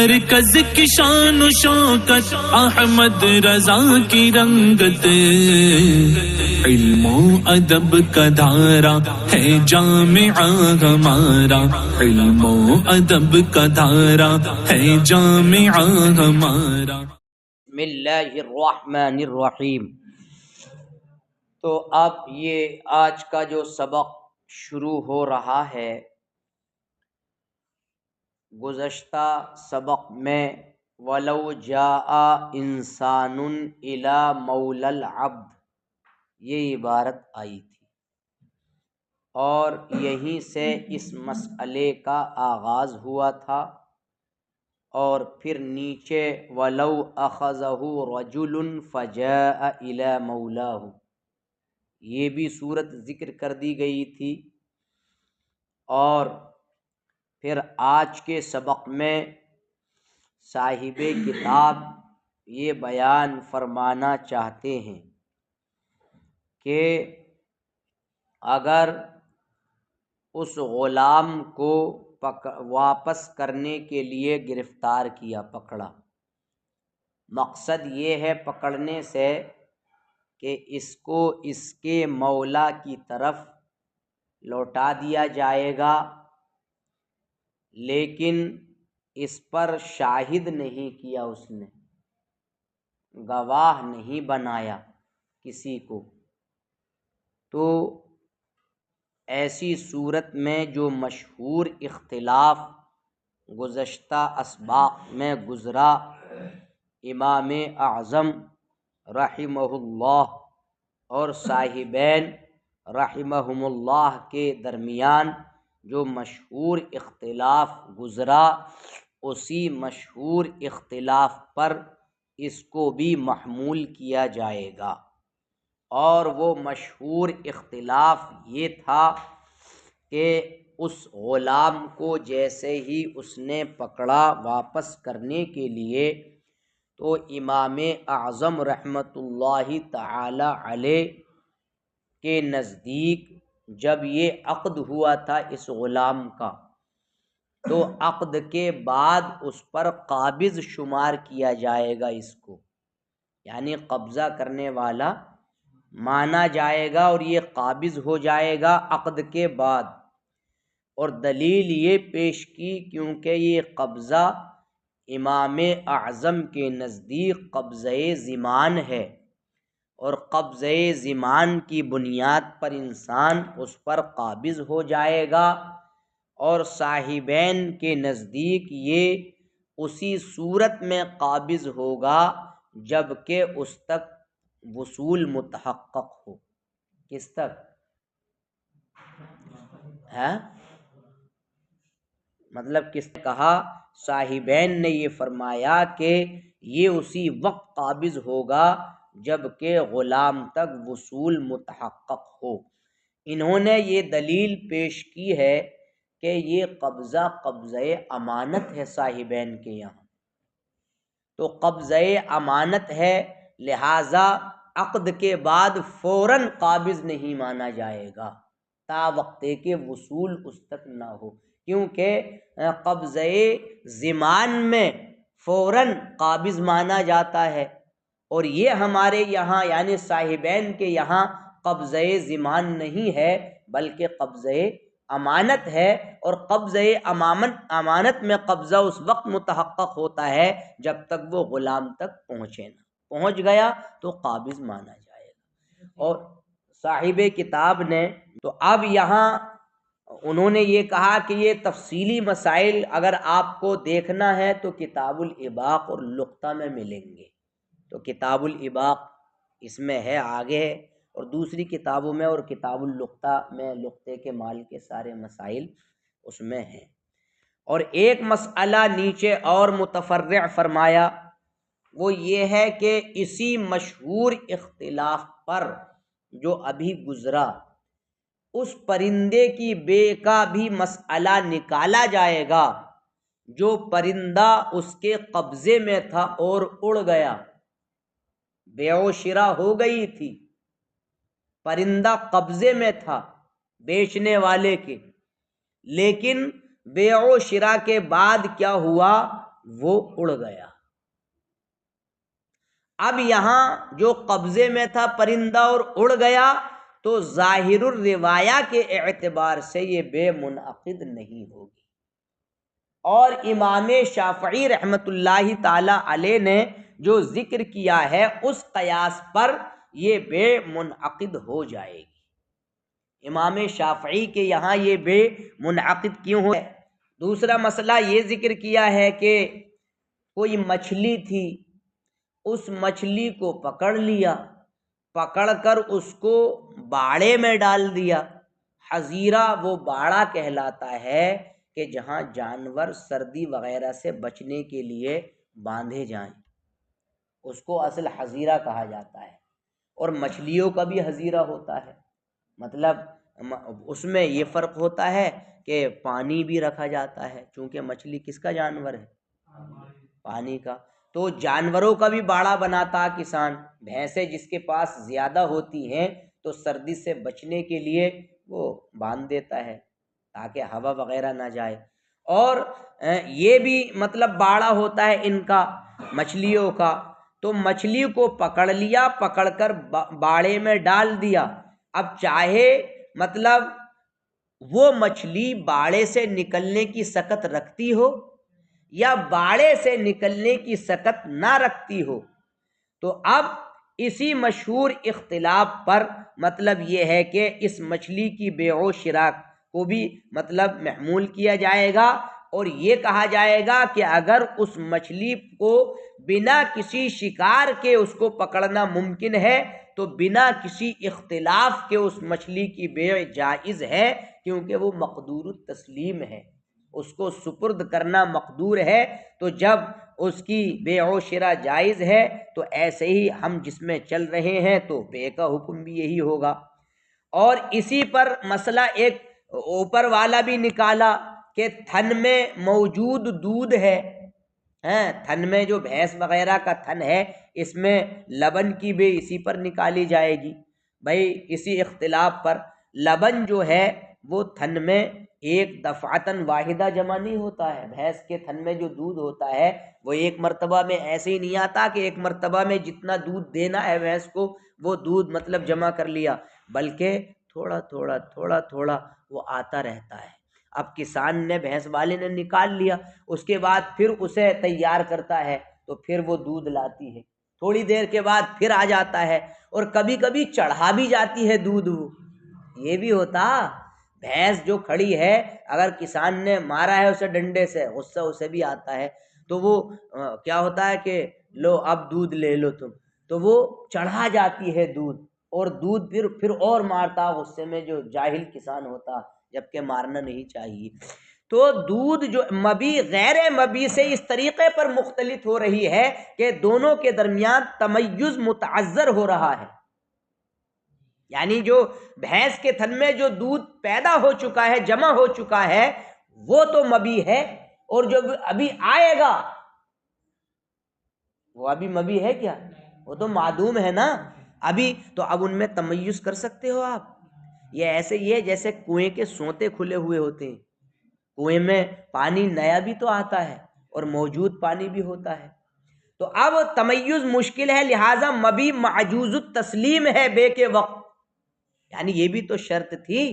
مرکز کی شان و شوکت احمد رضا کی رنگت، علم و ادب کا دھارا ہے جامعہ ہمارا، علم و ادب کا دھارا ہے جامعہ ہمارا۔ بسم اللہ الرحمن الرحیم۔ تو اب یہ آج کا جو سبق شروع ہو رہا ہے، گزشتہ سبق میں وَلَوْ جَاءَ إِنسَانٌ إِلَى مَوْلَى الْعَبْدِ یہ عبارت آئی تھی، اور یہیں سے اس مسئلے کا آغاز ہوا تھا، اور پھر نیچے وَلَوْ أَخَذَهُ رَجُلٌ فَجَاءَ إِلَى مَوْلَاهُ یہ بھی صورت ذکر کر دی گئی تھی۔ اور پھر آج کے سبق میں صاحب کتاب یہ بیان فرمانا چاہتے ہیں کہ اگر اس غلام کو واپس کرنے کے لیے گرفتار کیا، پکڑا، مقصد یہ ہے پکڑنے سے کہ اس کو اس کے مولا کی طرف لوٹا دیا جائے گا، لیکن اس پر شاہد نہیں کیا، اس نے گواہ نہیں بنایا کسی کو، تو ایسی صورت میں جو مشہور اختلاف گزشتہ اسباق میں گزرا، امام اعظم رحمہ اللہ اور صاحبین رحمہم اللہ کے درمیان جو مشہور اختلاف گزرا، اسی مشہور اختلاف پر اس کو بھی محمول کیا جائے گا۔ اور وہ مشہور اختلاف یہ تھا کہ اس غلام کو جیسے ہی اس نے پکڑا واپس کرنے کے لیے، تو امام اعظم رحمۃ اللہ تعالی علیہ کے نزدیک جب یہ عقد ہوا تھا اس غلام کا، تو عقد کے بعد اس پر قابض شمار کیا جائے گا، اس کو یعنی قبضہ کرنے والا مانا جائے گا، اور یہ قابض ہو جائے گا عقد کے بعد۔ اور دلیل یہ پیش کی کیونکہ یہ قبضہ امام اعظم کے نزدیک قبضہ ضمان ہے، اور قبضہ ضمان کی بنیاد پر انسان اس پر قابض ہو جائے گا، اور صاحبین کے نزدیک یہ اسی صورت میں قابض ہوگا جب کہ اس تک وصول متحقق ہو۔ کس تک ہے؟ مطلب کس نے کہا؟ صاحبین نے یہ فرمایا کہ یہ اسی وقت قابض ہوگا جب کہ غلام تک وصول متحقق ہو۔ انہوں نے یہ دلیل پیش کی ہے کہ یہ قبضہ قبضہ امانت ہے صاحبین کے یہاں، تو قبضہ امانت ہے، لہذا عقد کے بعد فوراً قابض نہیں مانا جائے گا تا وقتے کے وصول اس تک نہ ہو، کیونکہ قبضہ ضمان میں فوراً قابض مانا جاتا ہے، اور یہ ہمارے یہاں یعنی صاحبین کے یہاں قبضہ ضمان نہیں ہے بلکہ قبضہ امانت ہے، اور قبضہ امانت میں قبضہ اس وقت متحقق ہوتا ہے جب تک وہ غلام تک پہنچے نہ، پہنچ گیا تو قابض مانا جائے گا۔ اور صاحب کتاب نے تو اب یہاں انہوں نے یہ کہا کہ یہ تفصیلی مسائل اگر آپ کو دیکھنا ہے تو کتاب الاباق اور لقطہ میں ملیں گے، تو کتاب الاباق اس میں ہے، آگے ہے، اور دوسری کتابوں میں اور کتاب اللقطہ میں لقطے کے مال کے سارے مسائل اس میں ہیں۔ اور ایک مسئلہ نیچے اور متفرع فرمایا، وہ یہ ہے کہ اسی مشہور اختلاف پر جو ابھی گزرا، اس پرندے کی بے کا بھی مسئلہ نکالا جائے گا جو پرندہ اس کے قبضے میں تھا اور اڑ گیا، بیع و شراء ہو گئی تھی، پرندہ قبضے میں تھا بیچنے والے کے، لیکن بیع و شراء کے بعد کیا ہوا، وہ اڑ گیا۔ اب یہاں جو قبضے میں تھا پرندہ اور اڑ گیا تو ظاہر الروایہ کے اعتبار سے یہ بے منعقد نہیں ہوگی، اور امام شافعی رحمۃ اللہ تعالی علیہ نے جو ذکر کیا ہے اس قیاس پر یہ بے منعقد ہو جائے گی۔ امام شافعی کے یہاں یہ بے منعقد کیوں ہے؟ دوسرا مسئلہ یہ ذکر کیا ہے کہ کوئی مچھلی تھی، اس مچھلی کو پکڑ لیا، پکڑ کر اس کو باڑے میں ڈال دیا۔ حظیرہ وہ باڑا کہلاتا ہے کہ جہاں جانور سردی وغیرہ سے بچنے کے لیے باندھے جائیں، اس کو اصل حظیرہ کہا جاتا ہے۔ اور مچھلیوں کا بھی حظیرہ ہوتا ہے، مطلب اس میں یہ فرق ہوتا ہے کہ پانی بھی رکھا جاتا ہے، چونکہ مچھلی کس کا جانور ہے؟ پانی کا۔ تو جانوروں کا بھی باڑا بناتا کسان، بھینسیں جس کے پاس زیادہ ہوتی ہیں تو سردی سے بچنے کے لیے وہ باندھ دیتا ہے تاکہ ہوا وغیرہ نہ جائے۔ اور یہ بھی مطلب باڑا ہوتا ہے ان کا، مچھلیوں کا۔ تو مچھلی کو پکڑ لیا، پکڑ کر باڑے میں ڈال دیا۔ اب چاہے مطلب وہ مچھلی باڑے سے نکلنے کی سکت رکھتی ہو یا باڑے سے نکلنے کی سکت نہ رکھتی ہو، تو اب اسی مشہور اختلاف پر مطلب یہ ہے کہ اس مچھلی کی بیع و شراء کو بھی مطلب محمول کیا جائے گا، اور یہ کہا جائے گا کہ اگر اس مچھلی کو بنا کسی شکار کے اس کو پکڑنا ممکن ہے تو بنا کسی اختلاف کے اس مچھلی کی بیع جائز ہے، کیونکہ وہ مقدور التسلیم ہے، اس کو سپرد کرنا مقدور ہے۔ تو جب اس کی بیع و شراء جائز ہے تو ایسے ہی ہم جس میں چل رہے ہیں تو بیع کا حکم بھی یہی ہوگا۔ اور اسی پر مسئلہ ایک اوپر والا بھی نکالا کہ تھن میں موجود دودھ ہے، تھن میں جو بھینس وغیرہ کا تھن ہے اس میں لبن کی بھی اسی پر نکالی جائے گی۔ بھائی اسی اختلاف پر لبن جو ہے وہ تھن میں ایک دفعتاً واحدہ جمع نہیں ہوتا ہے، بھینس کے تھن میں جو دودھ ہوتا ہے وہ ایک مرتبہ میں ایسے ہی نہیں آتا کہ ایک مرتبہ میں جتنا دودھ دینا ہے بھینس کو وہ دودھ مطلب جمع کر لیا، بلکہ تھوڑا تھوڑا تھوڑا تھوڑا وہ آتا رہتا ہے۔ اب کسان نے، بھینس والے نے نکال لیا، اس کے بعد پھر اسے تیار کرتا ہے تو پھر وہ دودھ لاتی ہے، تھوڑی دیر کے بعد پھر آ جاتا ہے، اور کبھی کبھی چڑھا بھی جاتی ہے دودھ، وہ یہ بھی ہوتا۔ بھینس جو کھڑی ہے اگر کسان نے مارا ہے اسے ڈنڈے سے، غصہ اسے بھی آتا ہے، تو وہ کیا ہوتا ہے کہ لو اب دودھ لے لو تم، تو وہ چڑھا جاتی ہے دودھ، اور دودھ پھر اور مارتا غصے میں جو جاہل کسان ہوتا، جبکہ مارنا نہیں چاہیے۔ تو دودھ جو مبی غیر مبی سے اس طریقے پر مختلف ہو رہی ہے کہ دونوں کے درمیان تمیز متعذر ہو رہا ہے، یعنی جو بھینس کے تھن میں جو دودھ پیدا ہو چکا ہے، جمع ہو چکا ہے، وہ تو مبی ہے، اور جو ابھی آئے گا وہ ابھی مبی ہے کیا؟ وہ تو معدوم ہے نا ابھی۔ تو اب ان میں تمیز کر سکتے ہو آپ؟ یہ ایسے ہی ہے جیسے کنویں کے سوتے کھلے ہوئے ہوتے ہیں، کنویں میں پانی نیا بھی تو آتا ہے اور موجود پانی بھی ہوتا ہے، تو اب تمیز مشکل ہے، لہٰذا مبی معجوز التسلیم ہے بے کے وقت، یعنی یہ بھی تو شرط تھی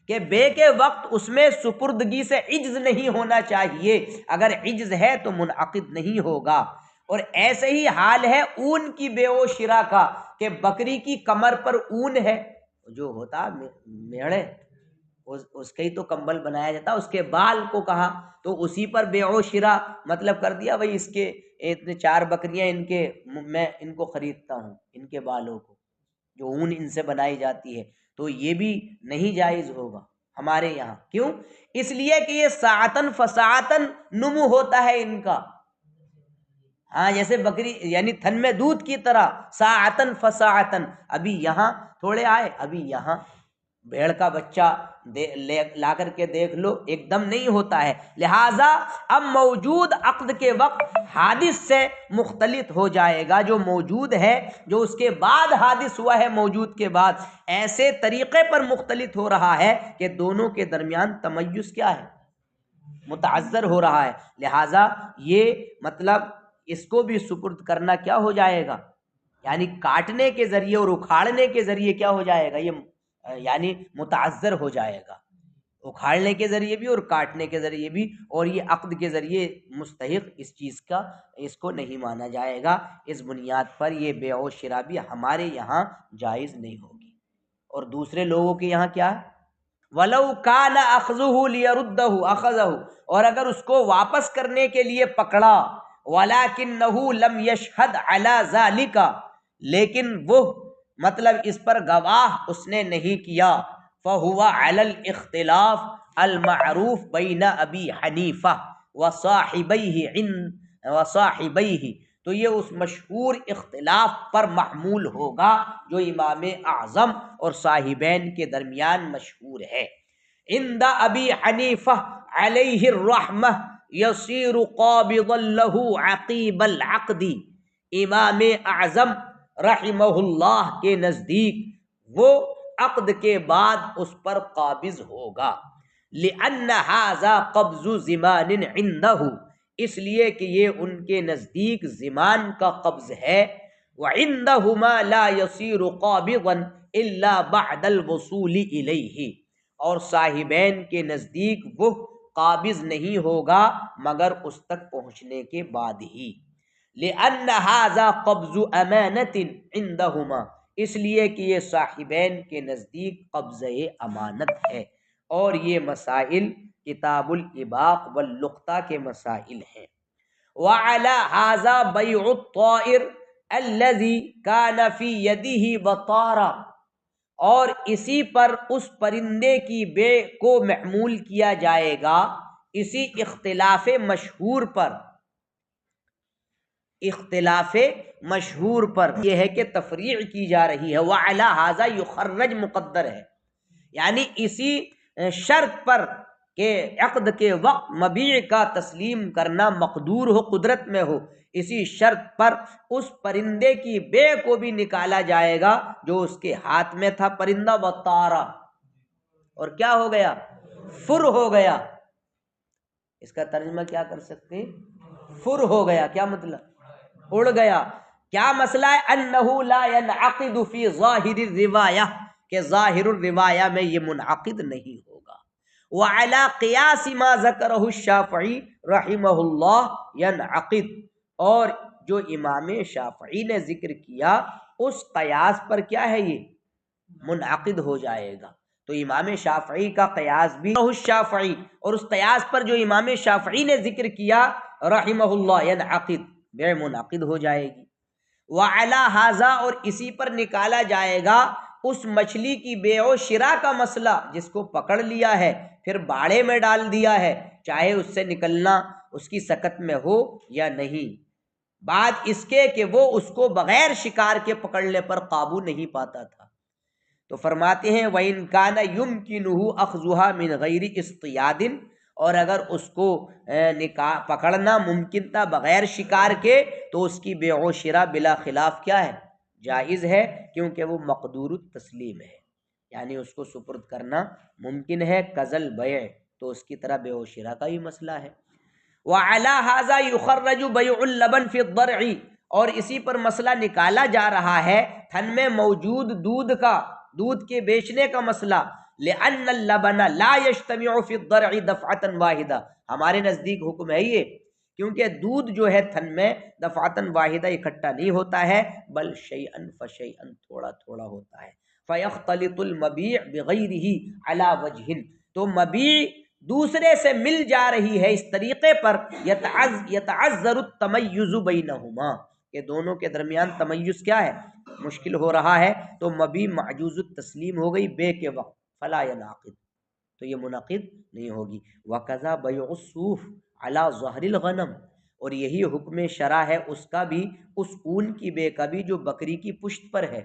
کہ بے کے وقت اس میں سپردگی سے عجز نہیں ہونا چاہیے، اگر عجز ہے تو منعقد نہیں ہوگا۔ اور ایسے ہی حال ہے اون کی بیع و شراء کا، کہ بکری کی کمر پر اون ہے، جو ہوتا میڑے اس کا ہی تو کمبل بنایا جاتا، اس کے بال کو کہا تو اسی پر بیع و شراء مطلب کر دیا، بھائی اس کے اتنے 4 بکریاں میں ان کو خریدتا ہوں، ان کے بالوں کو، جو اون ان سے بنائی جاتی ہے، تو یہ بھی نہیں جائز ہوگا ہمارے یہاں۔ کیوں؟ اس لیے کہ یہ ساعتن فساعتن نمو ہوتا ہے ان کا، جیسے بکری یعنی تھن میں دودھ کی طرح ساعتن فساعتن، ابھی یہاں تھوڑے آئے، ابھی یہاں بھیڑ کا بچہ لا کر کے دیکھ لو، ایک دم نہیں ہوتا ہے، لہٰذا اب موجود عقد کے وقت حادث سے مختلف ہو جائے گا، جو موجود ہے، جو اس کے بعد حادث ہوا ہے موجود کے بعد، ایسے طریقے پر مختلف ہو رہا ہے کہ دونوں کے درمیان تمیز کیا ہے؟ متعذر ہو رہا ہے، لہٰذا یہ مطلب اس کو بھی سپرد کرنا کیا ہو جائے گا، یعنی کاٹنے کے ذریعے اور اکھاڑنے کے ذریعے کیا ہو جائے گا، یہ یعنی متعذر ہو جائے گا، اکھاڑنے کے ذریعے بھی اور کاٹنے کے ذریعے بھی، اور یہ عقد کے ذریعے مستحق اس چیز کا اس کو نہیں مانا جائے گا۔ اس بنیاد پر یہ بیع و شراء بھی ہمارے یہاں جائز نہیں ہوگی۔ اور دوسرے لوگوں کے یہاں کیا ہے، وَلَوْ كَانَ أَخْذُهُ لِيَرُدَّهُ أَخَذَهُ، اور اگر اس کو واپس کرنے کے لیے پکڑا، وَلَكِنَّهُ لَمْ يَشْهَدْ عَلَى ذَلِكَ، لیکن وہ مطلب اس پر گواہ اس نے نہیں کیا، فَهُوَ عَلَى الْاخْتِلَافِ الْمَعْرُوفِ بَيْنَ أَبِي حَنِيفَةَ وَصَاحِبَيْهِ، تو یہ اس مشہور اختلاف پر محمول ہوگا جو امام اعظم اور صاحبین کے درمیان مشہور ہے۔ عند ابی حنیفہ علیہ الرحمہ یصیر قابضا له عقیب العقد، امام اعظم رحمہ اللہ کے نزدیک وہ عقد کے بعد اس پر قابض ہوگا، لأن هذا قبض زمان عنده، اس لیے کہ یہ ان کے نزدیک زمان کا قبض ہے، وعندهما لا يصير قابضا الا بعد الوصول الیہ، اور صاحبین کے نزدیک وہ قابض نہیں ہوگا مگر اس تک پہنچنے کے بعد ہی، لأن هذا قبض امانت عندهما، اس لیے کہ یہ صاحبین کے نزدیک قبض امانت ہے، اور یہ مسائل کتاب الاباق واللقطہ کے مسائل ہیں۔ وعلى هذا بيع الطائر الذي كان في يده بطارا، اور اسی پر اس پرندے کی بے کو محمول کیا جائے گا، اسی اختلاف مشہور پر، اختلاف مشہور پر یہ ہے کہ تفریع کی جا رہی ہے، وعلى هذا یخرج مقدر ہے، یعنی اسی شرط پر کہ عقد کے وقت مبیع کا تسلیم کرنا مقدور ہو، قدرت میں ہو، اسی شرط پر اس پرندے کی بے کو بھی نکالا جائے گا جو اس کے ہاتھ میں تھا پرندہ، وطارا، اور کیا ہو گیا، فر ہو گیا۔ اس کا ترجمہ کیا کر سکتے ہیں، فر ہو گیا، کیا مطلب، اڑ گیا۔ کیا مسئلہ ہے، انہ لا ينعقد فی ظاہر الروایہ، کہ ظاہر الروایہ میں یہ منعقد نہیں ہوگا۔ وعلی قیاس ما ذکرہ الشافعی رحمہ اللہ ينعقد، اور جو امام شافعی نے ذکر کیا اس قیاس پر کیا ہے، یہ منعقد ہو جائے گا۔ تو امام شافعی کا قیاس بھی الشافعی، اور اس قیاس پر جو امام شافعی نے ذکر کیا رحمہ اللہ ينعقد، بے منعقد ہو جائے گی۔ وعلی ھذا، اور اسی پر نکالا جائے گا اس مچھلی کی بیع و شراء کا مسئلہ جس کو پکڑ لیا ہے پھر باڑے میں ڈال دیا ہے، چاہے اس سے نکلنا اس کی سکت میں ہو یا نہیں، بات اس کے کہ وہ اس کو بغیر شکار کے پکڑنے پر قابو نہیں پاتا تھا۔ تو فرماتے ہیں وَإِن كَانَ يُمْكِنُهُ أَخْذُهَا مِنْ غَيْرِ اصْطِيَادٍ، اور اگر اس کو پکڑنا ممکن تھا بغیر شکار کے تو اس کی بیع و شراء بلا خلاف کیا ہے، جائز ہے، کیونکہ وہ مقدور التسلیم ہے، یعنی اس کو سپرد کرنا ممکن ہے، کزل بیع، تو اس کی طرح بیع و شراء کا ہی مسئلہ ہے۔ وعلی ھذا یخرج بیع اللبن فی الضرع، اور اسی پر مسئلہ نکالا جا رہا ہے تھن میں موجود دودھ کا، دودھ کے بیچنے کا مسئلہ، لأن اللبن لا يجتمع فی الضرع دفعة واحدہ، ہمارے نزدیک حکم ہے یہ، کیونکہ دودھ جو ہے تھن میں دفعتاً واحدہ اکٹھا نہیں ہوتا ہے، بل شیئن فشیئن، تھوڑا تھوڑا ہوتا ہے۔ فیختلط المبیع بغیرہ علی وجہ، تو مبیع دوسرے سے مل جا رہی ہے اس طریقے پر، یتعذر التمیز بینہما، کہ دونوں کے درمیان تمیز کیا ہے، مشکل ہو رہا ہے، تو مبیع معجوز التسلیم ہو گئی بے کے وقت، فلا ینعقد، تو یہ منعقد نہیں ہوگی۔ وکذا بیع الصوف علی ظہر الغنم، اور یہی حکم شرع ہے اس کا بھی، اس اون کی بے کا بھی جو بکری کی پشت پر ہے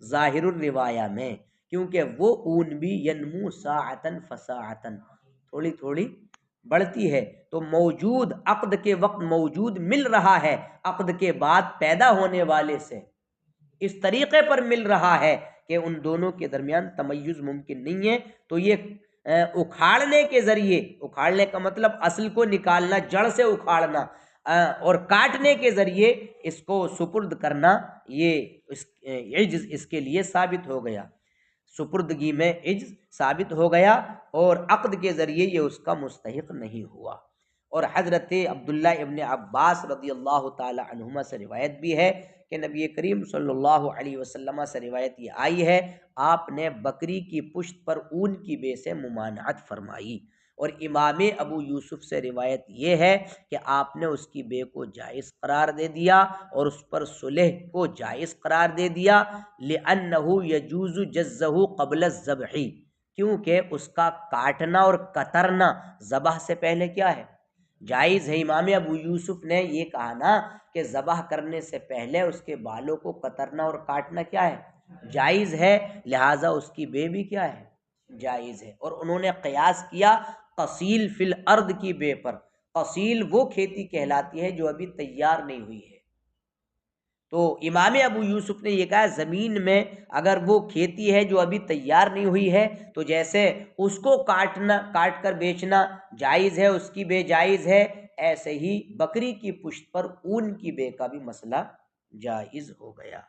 ظاہر الروایہ میں، کیونکہ وہ اون بھی ینمو ساعتن فساعتن، تھوڑی تھوڑی بڑھتی ہے، تو موجود عقد کے وقت موجود مل رہا ہے، عقد کے بعد پیدا ہونے والے سے اس طریقے پر مل رہا ہے کہ ان دونوں کے درمیان تمیز ممکن نہیں ہے، تو یہ اکھاڑنے کے ذریعے، اکھاڑنے کا مطلب اصل کو نکالنا، جڑ سے اکھاڑنا، اور کاٹنے کے ذریعے اس کو سپرد کرنا، یہ عجز اس کے لیے ثابت ہو گیا، سپردگی میں عجز ثابت ہو گیا، اور عقد کے ذریعے یہ اس کا مستحق نہیں ہوا۔ اور حضرت عبداللہ ابن عباس رضی اللہ تعالی عنہما سے روایت بھی ہے کہ نبی کریم صلی اللہ علیہ وسلم سے روایت یہ آئی ہے، آپ نے بکری کی پشت پر اون کی بے سے ممانعت فرمائی۔ اور امام ابو یوسف سے روایت یہ ہے کہ آپ نے اس کی بے کو جائز قرار دے دیا اور اس پر صلح کو جائز قرار دے دیا، لأنہ یجوز جزہ قبل الذبح، کیونکہ اس کا کاٹنا اور کترنا ذبح سے پہلے کیا ہے؟ جائز ہے۔ امام ابو یوسف نے یہ کہا نا کہ ذبح کرنے سے پہلے اس کے بالوں کو کترنا اور کاٹنا کیا ہے؟ جائز ہے، لہٰذا اس کی بے بھی کیا ہے؟ جائز ہے۔ اور انہوں نے قیاس کیا قصیل فی الارض کی بے پر۔ قصیل وہ کھیتی کہلاتی ہے جو ابھی تیار نہیں ہوئی ہے۔ تو امام ابو یوسف نے یہ کہا زمین میں اگر وہ کھیتی ہے جو ابھی تیار نہیں ہوئی ہے تو جیسے اس کو کاٹ کر بیچنا جائز ہے، اس کی بے جائز ہے، ایسے ہی بکری کی پشت پر اون کی بے کا بھی مسئلہ جائز ہو گیا۔